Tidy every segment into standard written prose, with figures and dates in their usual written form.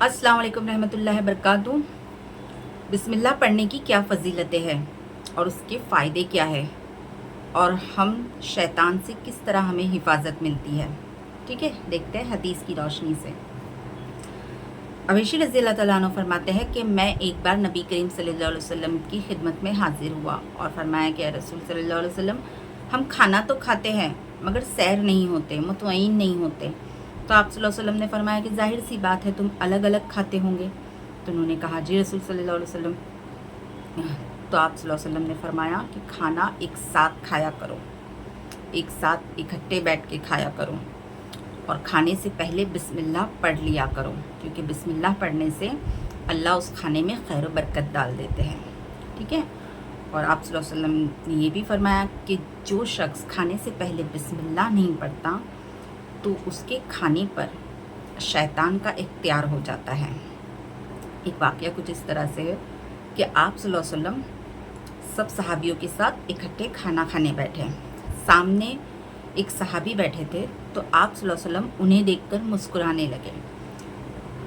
अस्सलाम वालेकुम रहमतुल्लाहि बरकातहू। बिस्मिल्लाह पढ़ने की क्या फ़जीलतें हैं और उसके फ़ायदे क्या है और हम शैतान से किस तरह हमें हिफाजत मिलती है। ठीक है, देखते हैं हदीस की रोशनी से। अवेशी रज़ी अल्लाह तआला अन्हु फरमाते हैं कि मैं एक बार नबी करीम सल्लल्लाहु अलैहि वसल्लम की खिदमत में हाजिर हुआ और फरमाया कि रसूल सल्लल्लाहु अलैहि वसल्लम, हम खाना तो खाते हैं मगर सैर नहीं होते, मुतमईन नहीं होते। तो आप सल्लल्लाहु अलैहि वसल्लम ने फरमाया कि ज़ाहिर सी बात है तुम अलग अलग खाते होंगे। तो उन्होंने कहा जी रसूल सल्लल्लाहु अलैहि वसल्लम। तो आप सल्लल्लाहु अलैहि वसल्लम ने फरमाया कि खाना एक साथ खाया करो, एक साथ इकट्ठे बैठ के खाया करो और खाने से पहले बिस्मिल्लाह पढ़ लिया करो, क्योंकि बिस्मिल्लाह पढ़ने से अल्लाह उस खाने में खैर व बरकत डाल देते हैं। ठीक है। और आप सल्लल्लाहु अलैहि वसल्लम ने ये भी फरमाया कि जो शख्स खाने से पहले बिस्मिल्लाह नहीं पढ़ता तो उसके खाने पर शैतान का इख्तियार हो जाता है। एक वाक़या कुछ इस तरह से है कि आप सल्लल्लाहु अलैहि वसल्लम सब सहाबियों के साथ इकट्ठे खाना खाने बैठे। सामने एक सहाबी बैठे थे तो आप सल्लल्लाहु अलैहि वसल्लम उन्हें देखकर मुस्कुराने लगे।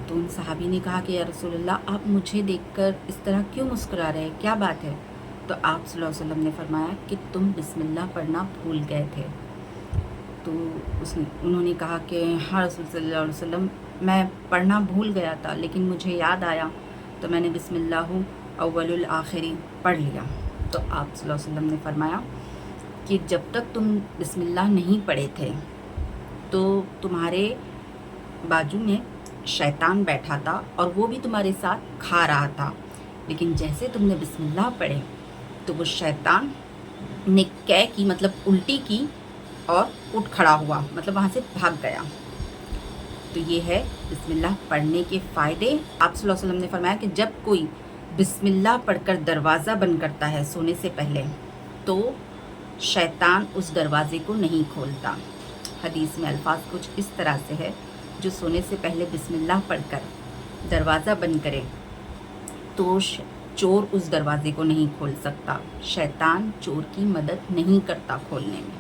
तो उन सहाबी ने कहा कि या रसूलल्लाह, आप मुझे देखकर इस तरह क्यों मुस्कुरा रहे हैं, क्या बात है। तो आप सल्लल्लाहु अलैहि वसल्लम ने फरमाया कि तुम बिस्मिल्लाह पढ़ना भूल गए थे। तो उन्होंने कहा कि हाँ रसूल सल्लल्लाहु अलैहि वसल्लम, मैं पढ़ना भूल गया था लेकिन मुझे याद आया तो मैंने बिस्मिल्लाहु अव्वलुल आखिरी पढ़ लिया। तो आप सल्लल्लाहु अलैहि वसल्लम ने फरमाया कि जब तक तुम बिस्मिल्लाह नहीं पढ़े थे तो तुम्हारे बाजू में शैतान बैठा था और वो भी तुम्हारे साथ खा रहा था, लेकिन जैसे तुमने बिस्मिल्लाह पढ़े तो वो शैतान ने कै की मतलब उल्टी की और उठ खड़ा हुआ, मतलब वहाँ से भाग गया। तो ये है बिस्मिल्लाह पढ़ने के फ़ायदे। आप सल्लल्लाहु अलैहि वसल्लम ने फरमाया कि जब कोई बिस्मिल्लाह पढ़कर दरवाज़ा बंद करता है सोने से पहले तो शैतान उस दरवाज़े को नहीं खोलता। हदीस में अल्फाज कुछ इस तरह से है, जो सोने से पहले बिस्मिल्लाह पढ़कर दरवाज़ा बंद करे तो चोर उस दरवाज़े को नहीं खोल सकता। शैतान चोर की मदद नहीं करता खोलने में,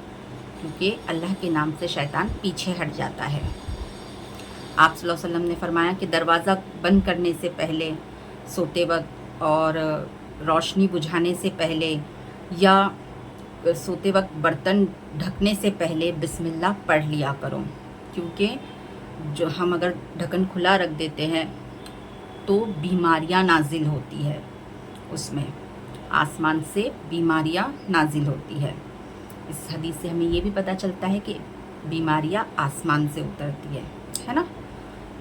क्योंकि अल्लाह के नाम से शैतान पीछे हट जाता है। आप सल्लल्लाहु अलैहि वसल्लम ने फरमाया कि दरवाज़ा बंद करने से पहले, सोते वक्त और रोशनी बुझाने से पहले या सोते वक्त बर्तन ढकने से पहले बिस्मिल्लाह पढ़ लिया करो, क्योंकि जो हम अगर ढक्कन खुला रख देते हैं तो बीमारियां नाजिल होती है, उसमें आसमान से बीमारियां नाजिल होती है। इस हदीस से हमें ये भी पता चलता है कि बीमारियां आसमान से उतरती है ना।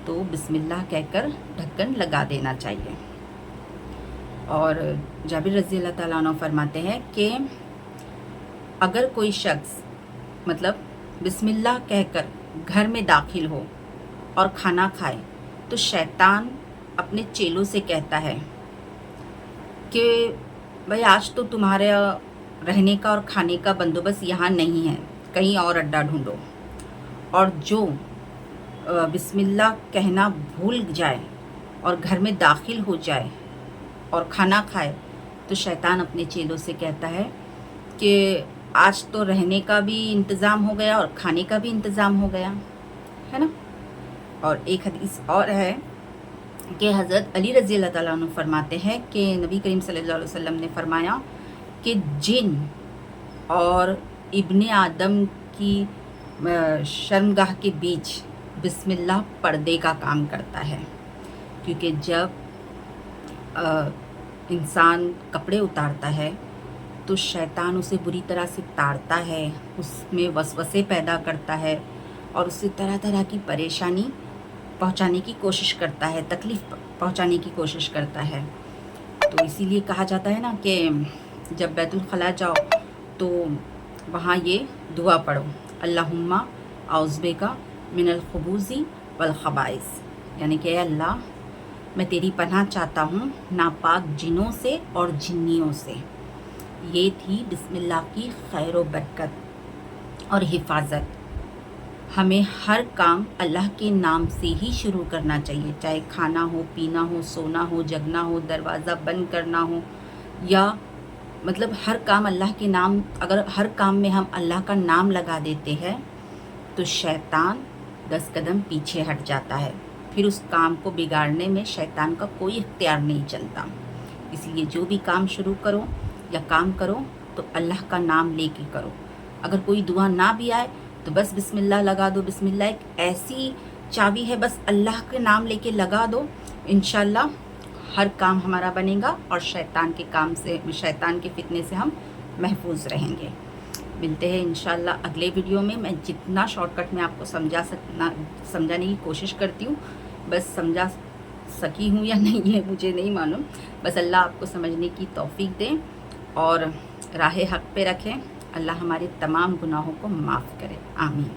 तो बिस्मिल्लाह कहकर ढक्कन लगा देना चाहिए। और जाबिर रज़ी अल्लाह तआला अन्हु फरमाते हैं कि अगर कोई शख्स मतलब बिस्मिल्लाह कहकर घर में दाखिल हो और खाना खाए तो शैतान अपने चेलों से कहता है कि भाई आज तो तुम्हारे रहने का और खाने का बंदोबस्त यहाँ नहीं है, कहीं और अड्डा ढूंढो। और जो बिस्मिल्लाह कहना भूल जाए और घर में दाखिल हो जाए और खाना खाए तो शैतान अपने चेलों से कहता है कि आज तो रहने का भी इंतज़ाम हो गया और खाने का भी इंतज़ाम हो गया, है ना। और एक हदीस और है कि हज़रत अली रज़ी अल्लाह तआला अन्हु फरमाते हैं कि नबी करीम सल्लल्लाहु अलैहि वसल्लम ने फरमाया कि जिन और इब्ने आदम की शर्मगाह के बीच बिस्मिल्लाह पर्दे का काम करता है, क्योंकि जब इंसान कपड़े उतारता है तो शैतान उसे बुरी तरह से ताड़ता है, उसमें वसवसे पैदा करता है और उसे तरह तरह की परेशानी पहुंचाने की कोशिश करता है, तकलीफ़ पहुंचाने की कोशिश करता है। तो इसीलिए कहा जाता है ना कि जब बैतुल खला जाओ तो वहाँ ये दुआ पढ़ो, अल्लाहुम्मा औज़बिका मिनल खुबूज़ी वल खबाइस, यानी कि अल्लाह मैं तेरी पनाह चाहता हूँ नापाक जिनों से और जिन्नियों से। ये थी बिस्मिल्लाह की खैर व बरकत और हिफाजत। हमें हर काम अल्लाह के नाम से ही शुरू करना चाहिए, चाहे खाना हो, पीना हो, सोना हो, जगना हो, दरवाज़ा बंद करना हो, या मतलब हर काम अल्लाह के नाम। अगर हर काम में हम अल्लाह का नाम लगा देते हैं तो शैतान 10 कदम पीछे हट जाता है, फिर उस काम को बिगाड़ने में शैतान का कोई इख्तियार नहीं चलता। इसलिए जो भी काम शुरू करो या काम करो तो अल्लाह का नाम लेके करो। अगर कोई दुआ ना भी आए तो बस बिस्मिल्लाह लगा दो। बिस्मिल्लाह एक ऐसी चाबी है, बस अल्लाह के नाम लेके लगा दो, इंशाल्लाह हर काम हमारा बनेगा और शैतान के फितने से हम महफूज रहेंगे। मिलते हैं इंशाल्लाह अगले वीडियो में। मैं जितना शॉर्टकट में आपको समझाने की कोशिश करती हूँ, बस समझा सकी हूँ या नहीं है मुझे नहीं मालूम। बस अल्लाह आपको समझने की तौफीक दे और राह हक़ पे रखें। अल्लाह हमारे तमाम गुनाहों को माफ़ करे। आमीन।